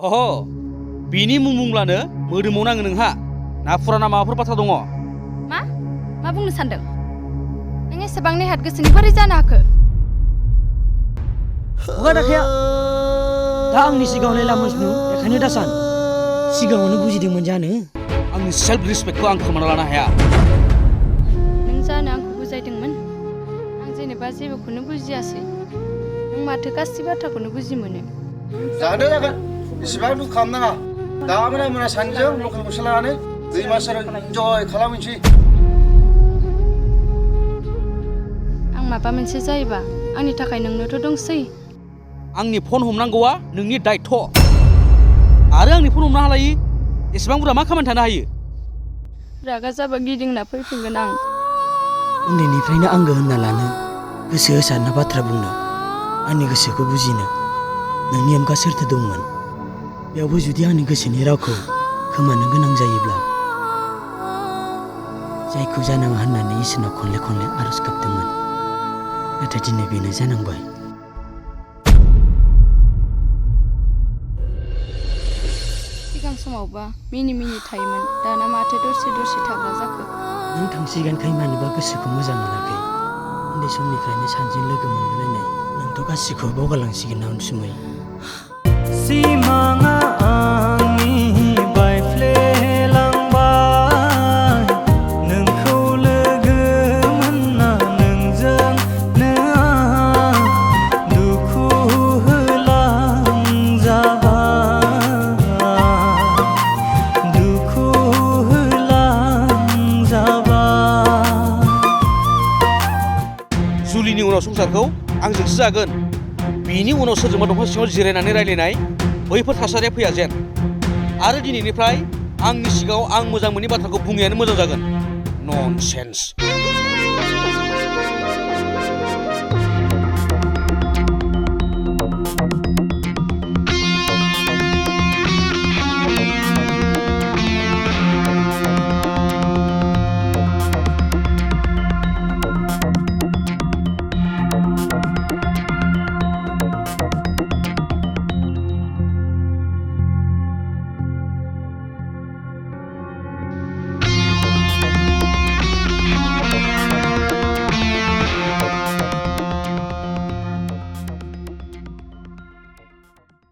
अह बिनि मुं बुंब्लानो मोदोमाव नाङो नोंहा ना फुराना माबाफोर बाथ्रा दङ मा बुंनो सानदों नों एसेबां नेहात गोसोनि बोरै जानो हाखो बहा दाखाया दा आंनि सिगाङाव नायला मजनु बेखायनो दा सान सिगाङावनो बुजिदोंमोन जानो आंनि सेल्फ रिसपेक्टखौ आं खोमाना लानो हाया नों जानो आंखौ बुजायदोंमोन आं जेनेबा जेबोखौनो बुजियासै नों माथो गासै बाथ्राखौनो बुजि मोनो जागोन इसेबां दुखु खालामनाङा दा मोना सानजों लकेल गंसे लानानै दैमा सेराव इन्जय खालामहैनोसै आं माबा मोनसे जायोबा आंनि थाखाय नोंनोथ' दंसै आंनि फन हमनांगौआ नोंनि दायथ' आरो आंनि फन हमनो हालायि एसेबां बुरजा मा खामानि थानो हायो रागा जाबा गिदिंना फैफिनगोन आं उन्दैनिफ्रायनो आंगो होनना लानो गोसो होसारना बाथ्रा बुंनो आंनि गोसोखौ बुजिनो नोंनि अनगा सोरथो दंमोन बेयावबो जुदि आंनि गोसोनि रावखौ खोमानो गोनां जायोब्ला जायखौ जानाङा होननानै इसोरनाव खनले खनले आरज गाबदोंमोन नाथाय दिनै बेनो जानांबाय सिगां समावबा मिनि थायोमोन दाना माथो दरसे थाग्रा जाखो नों थांसिगोनखाय मानोबा गोसोखौ मोजां मोनाखै उन्दै समनिफ्रायनो सानजों लोगो मोनबोलायनाय नोंथ' गासिखौबो बावगारलांसिगोन ना अनसुमै सिमाङा आंनि बायफ्लेलांबाय नोंखौ लोगो मोनना नोंजोंनो आं दुखु होलांजाबाय जुलिनि उनाव संसारखौ आंजोंसो जागोन बिनि उनाव सोरजोंबा दंफां सिङाव जिरायनानै रायलायनाय बैफोर थासारिया फैया जेन आरो दिनैनिफ्राय आंनि सिगाङाव आं मोजां मोनि बाथ्राखौ बुङैयानो मोजां जागोन ननसेन्स